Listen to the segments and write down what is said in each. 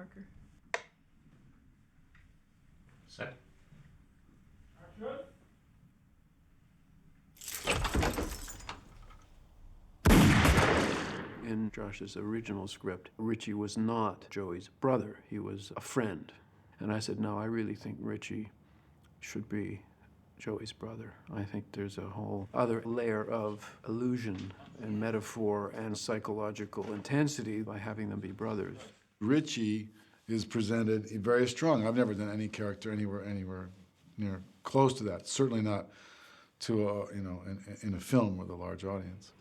marker. Set. In Josh's original script, Richie was not Joey's brother. He was a friend. And I said, no, I really think Richie should be Joey's brother. I think there's a whole other layer of illusion and metaphor and psychological intensity by having them be brothers. Richie is presented very strong. I've never done any character anywhere near close to that. Certainly not to in a film with a large audience.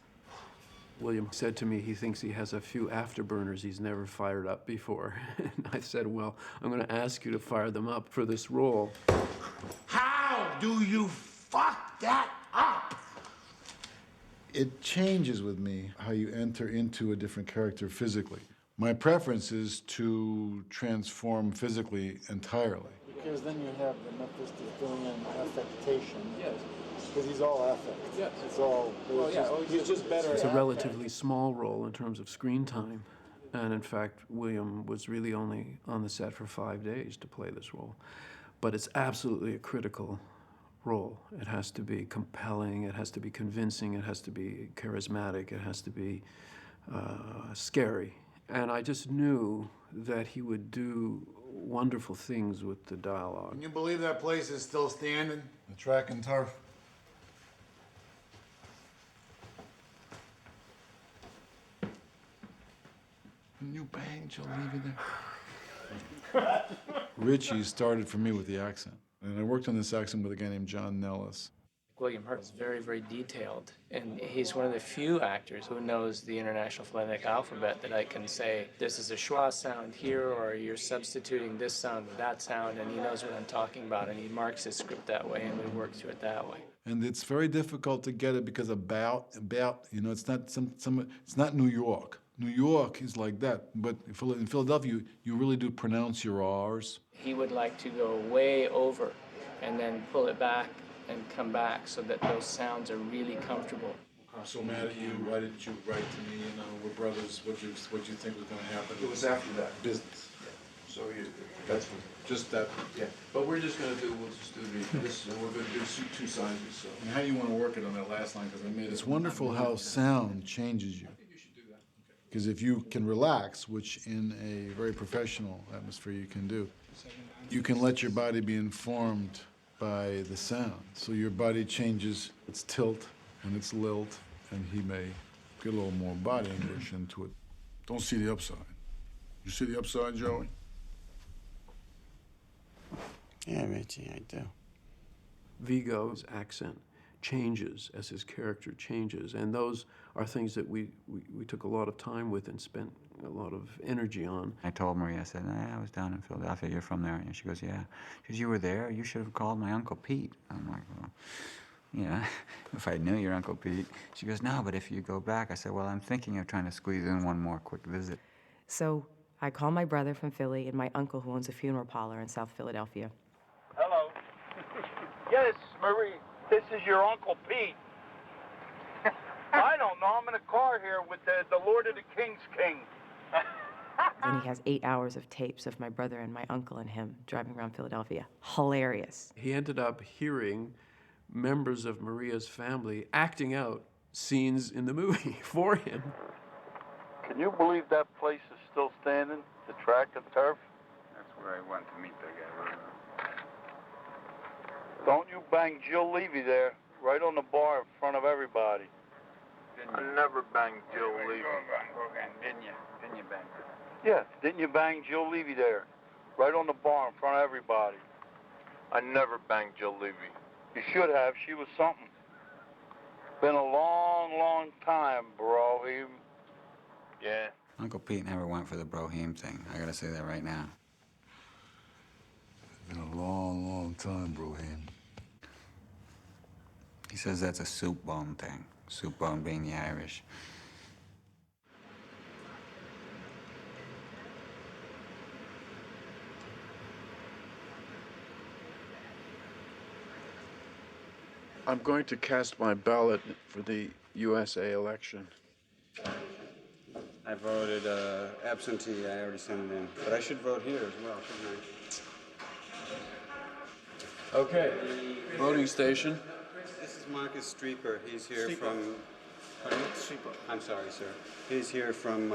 William said to me he thinks he has a few afterburners he's never fired up before. And I said, well, I'm going to ask you to fire them up for this role. How do you fuck that up? It changes with me how you enter into a different character physically. My preference is to transform physically entirely. Because then you have the Memphis doing an affectation. Yes. Because he's all affect. Yes. It's all, he's just better. It's a relatively small role in terms of screen time. And in fact, William was really only on the set for 5 days to play this role. But it's absolutely a critical role. It has to be compelling, it has to be convincing, it has to be charismatic, it has to be scary. And I just knew that he would do wonderful things with the dialogue. Can you believe that place is still standing? The track and turf. Can you bang, Joe, leave it there? Richie started for me with the accent. And I worked on this accent with a guy named John Nellis. William Hurt is very, very detailed, and he's one of the few actors who knows the International Phonetic Alphabet that I can say, this is a schwa sound here, or you're substituting this sound with that sound, and he knows what I'm talking about, and he marks his script that way, and we work through it that way. And it's very difficult to get it because about, it's not New York. New York is like that, but in Philadelphia, you really do pronounce your R's. He would like to go way over and then pull it back and come back so that those sounds are really comfortable. I'm so mad at you. Why didn't you write to me? We're brothers. What you think was going to happen? It was after that. Business. Yeah. So that's just that. Yeah. But we'll just do this, and we're going to do two sizes. So. And how do you want to work it on that last line? Because I made it. It's wonderful how sound changes you. Because if you can relax, which in a very professional atmosphere you can do, you can let your body be informed by the sound. So your body changes its tilt and its lilt, and he may get a little more body English into it. Don't see the upside. You see the upside, Joey? Yeah, Richie, I do. Vigo's accent changes as his character changes, and those are things that we took a lot of time with and spent a lot of energy on. I told Maria, I said, I was down in Philadelphia, you're from there? And she goes, yeah. She goes, you were there? You should have called my Uncle Pete. I'm like, well, yeah, if I knew your Uncle Pete. She goes, no, but if you go back. I said, well, I'm thinking of trying to squeeze in one more quick visit. So I call my brother from Philly and my uncle who owns a funeral parlor in South Philadelphia. Hello. Yes, Marie, this is your Uncle Pete. I don't know, I'm in a car here with the Lord of the King's King. And he has 8 hours of tapes of my brother and my uncle and him driving around Philadelphia. Hilarious. He ended up hearing members of Maria's family acting out scenes in the movie for him. Can you believe that place is still standing? The track and turf? That's where I went to meet the guy. Don't you bang Jill Levy there, right on the bar in front of everybody. I never banged Jill Levy. Didn't you? Didn't you bang her? Yeah, didn't you bang Jill Levy there, right on the bar in front of everybody? I never banged Jill Levy. You should have. She was something. Been a long, long time, bro. Yeah. Uncle Pete never went for the Brohim thing. I gotta say that right now. It's been a long, long time, Brohim. He says that's a soup bone thing. Soup bone being the Irish. I'm going to cast my ballot for the USA election. I I voted absentee. I already sent it in. But I should vote here as well, shouldn't I? Okay, voting station. This is Marcus Streeper. He's here from... Pardon? Streeper. I'm sorry, sir. He's here from...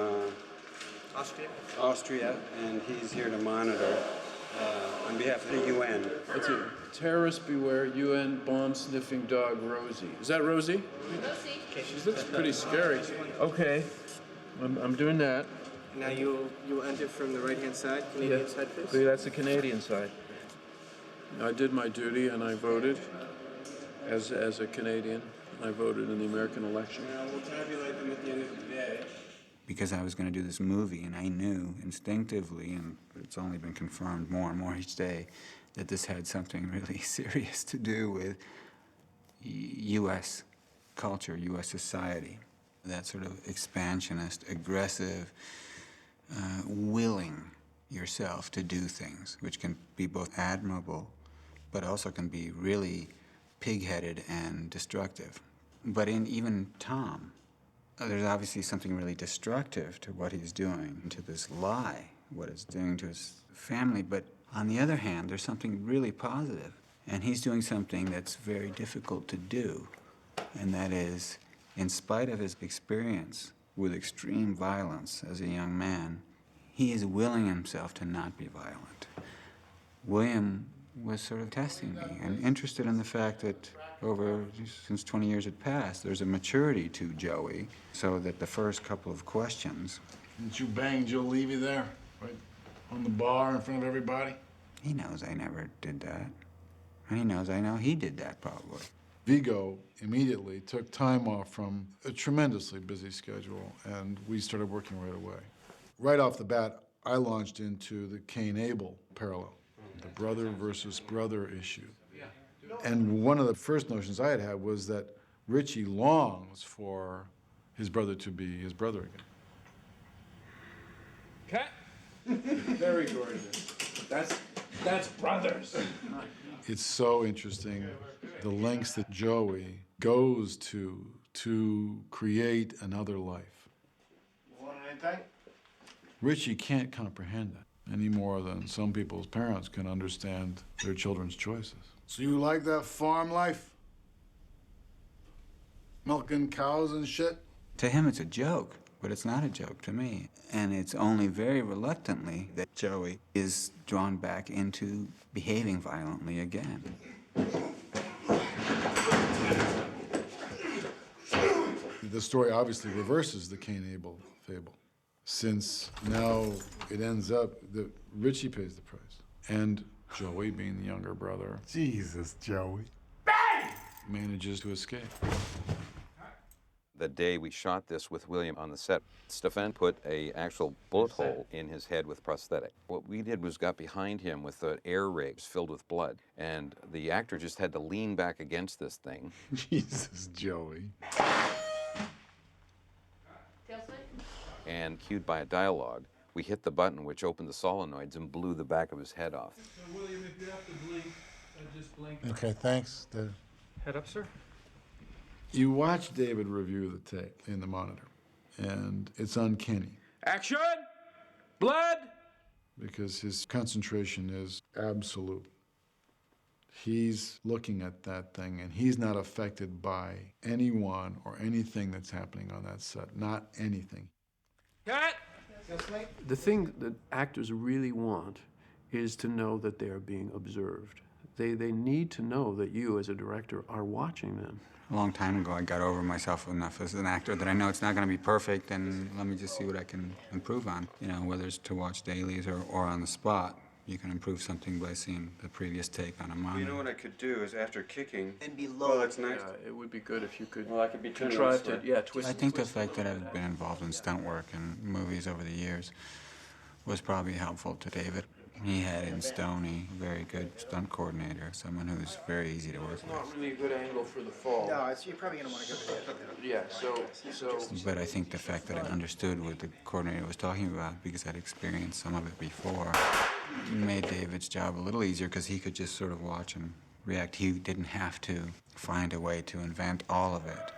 Austria, and he's here to monitor on behalf of the UN. That's it. Terrorist beware, UN bomb-sniffing dog Rosie. Is that Rosie? Rosie. She looks pretty scary. Okay, I'm doing that. Now you enter from the right-hand side, Canadian side, please. See, that's the Canadian side. I did my duty and I voted as a Canadian. I voted in the American election. Now we'll tabulate them at the end of the day. Because I was going to do this movie, and I knew instinctively, and it's only been confirmed more and more each day, that this had something really serious to do with U.S. culture, U.S. society. That sort of expansionist, aggressive, willing yourself to do things, which can be both admirable, but also can be really pig-headed and destructive. But in even Tom, there's obviously something really destructive to what he's doing, to this lie, what it's doing to his family. But on the other hand, there's something really positive. And he's doing something that's very difficult to do. And that is, in spite of his experience with extreme violence as a young man, he is willing himself to not be violent. William was sort of testing me and interested in the fact that since 20 years had passed, there's a maturity to Joey, so that the first couple of questions... Didn't you bang Joe Levy there, right on the bar in front of everybody? He knows I never did that. And he knows I know he did that, probably. Vigo immediately took time off from a tremendously busy schedule, and we started working right away. Right off the bat, I launched into the Cain-Abel parallel, the brother versus brother issue. And one of the first notions I had was that Richie longs for his brother to be his brother again. Cat? Very gorgeous. That's brothers. It's so interesting the lengths that Joey goes to create another life. You want anything? Richie can't comprehend that any more than some people's parents can understand their children's choices. So you like that farm life? Milking cows and shit? To him, it's a joke, but it's not a joke to me. And it's only very reluctantly that Joey is drawn back into behaving violently again. The story obviously reverses the Cain-Abel fable, since now it ends up that Richie pays the price. And Joey, being the younger brother, Jesus, Joey. manages to escape. The day we shot this with William on the set, Stefan put a actual bullet hole in his head with prosthetic. What we did was got behind him with an air rig filled with blood, and the actor just had to lean back against this thing. Jesus, Joey. And cued by a dialogue, we hit the button which opened the solenoids and blew the back of his head off. So, William, if you have to blink, just blink. Okay, thanks. Head up, sir. You watch David review the tape in the monitor, and it's uncanny. Action! Blood! Because his concentration is absolute. He's looking at that thing, and he's not affected by anyone or anything that's happening on that set. Not anything. Cut! The thing that actors really want is to know that they are being observed. They need to know that you, as a director, are watching them. A long time ago, I got over myself enough as an actor that I know it's not going to be perfect, and let me just see what I can improve on. You know, whether it's to watch dailies or on the spot, you can improve something by seeing the previous take on a monitor. You know what I could do is after kicking... And be low. Well, that's nice. Yeah, it would be good if you could. Well, I could be turned contrive on to, yeah, twist. I think the fact that I've been involved in stunt work and movies over the years was probably helpful to David. He had in Stoney a very good stunt coordinator, someone who's very easy to work with. Not really a good angle for the fall. No, you're probably going to want to go to the other. Yeah, so. But I think the fact that I understood what the coordinator was talking about, because I'd experienced some of it before, made David's job a little easier because he could just sort of watch and react. He didn't have to find a way to invent all of it.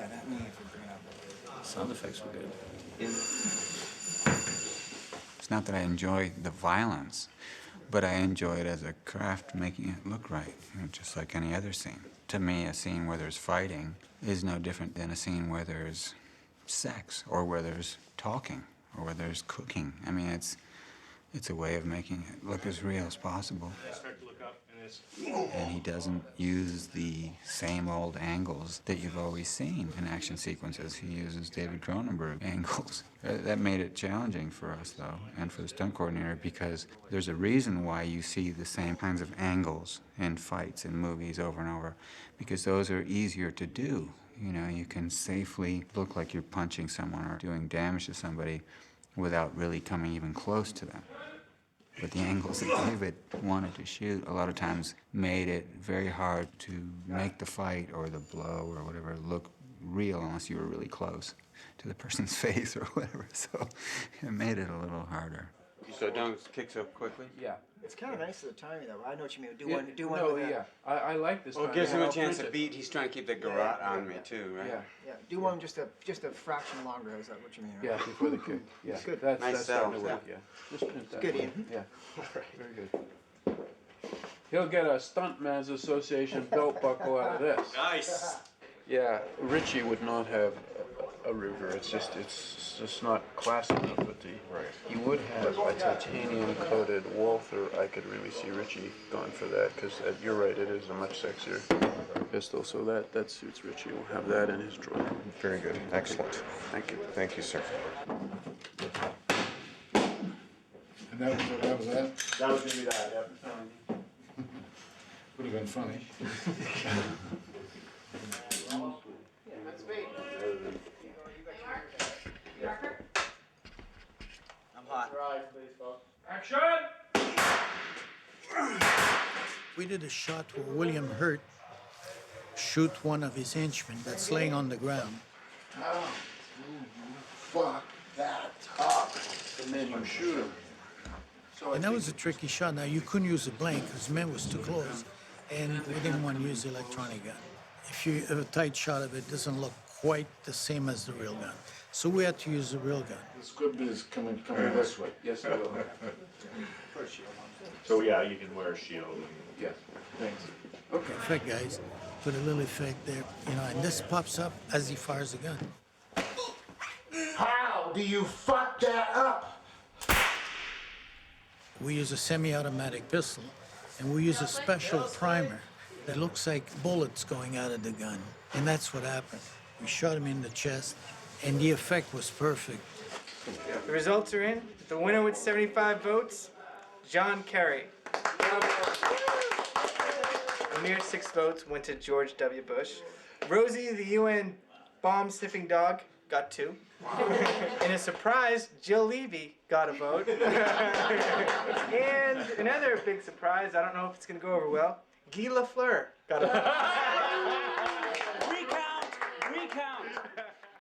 Yeah, that means if we bring up. Sound effects were good. It's not that I enjoy the violence, but I enjoy it as a craft making it look right, just like any other scene. To me, a scene where there's fighting is no different than a scene where there's sex, or where there's talking, or where there's cooking. I mean, it's a way of making it look as real as possible. And he doesn't use the same old angles that you've always seen in action sequences. He uses David Cronenberg angles. That made it challenging for us, though, and for the stunt coordinator, because there's a reason why you see the same kinds of angles in fights in movies over and over, because those are easier to do. You know, you can safely look like you're punching someone or doing damage to somebody without really coming even close to them. But the angles that David wanted to shoot a lot of times made it very hard to make the fight or the blow or whatever look real unless you were really close to the person's face or whatever. So it made it a little harder. So don't kick so quickly? Yeah. It's kind of nice of the timing, though. I know what you mean. Do Yeah, one no, with yeah. I like this. Well, it timing, gives him and a I'll chance print to it. beat. He's trying to keep the garrote on me too, right? Yeah. Yeah, do one just a fraction longer. Is that what you mean? Right? Yeah, before the kick. Yeah. Good. That's Nice starting to sell. work, yeah. Just print that. Good, one. Ian. Yeah. Very good. He'll get a Stuntman's Association belt buckle out of this. Nice. Yeah, Richie would not have a Ruger. It's just not classy enough. But he would have a titanium coated Walther. I could really see Richie going for that, because you're right, it is a much sexier pistol. So that suits Richie. We'll have that in his drawer. Very good. Excellent. Thank you. Thank you, sir. And that was that? That was gonna be that, yeah. Would have been funny. I'm hot. Action! We did a shot where William Hurt shoot one of his henchmen that's laying on the ground. Fuck that up. And then you shoot him. And that was a tricky shot. Now, you couldn't use a blank because the man was too close, and we didn't want to use the electronic gun. If you have a tight shot of it, it doesn't look quite the same as the real gun. So we had to use the real gun. The squib is coming this way. Yes, I will. So yeah, you can wear a shield. Yes. Thanks. Okay. Effect, guys. Put a little effect there, and this pops up as he fires the gun. How do you fuck that up? We use a semi-automatic pistol, and we use a special primer that looks like bullets going out of the gun. And that's what happened. We shot him in the chest, and the effect was perfect. The results are in. The winner with 75 votes, John Kerry. A mere 6 votes went to George W. Bush. Rosie, the UN bomb-sniffing dog, got 2. In a surprise, Jill Levy got a vote. And another big surprise, I don't know if it's going to go over well, Guy Lafleur got a vote.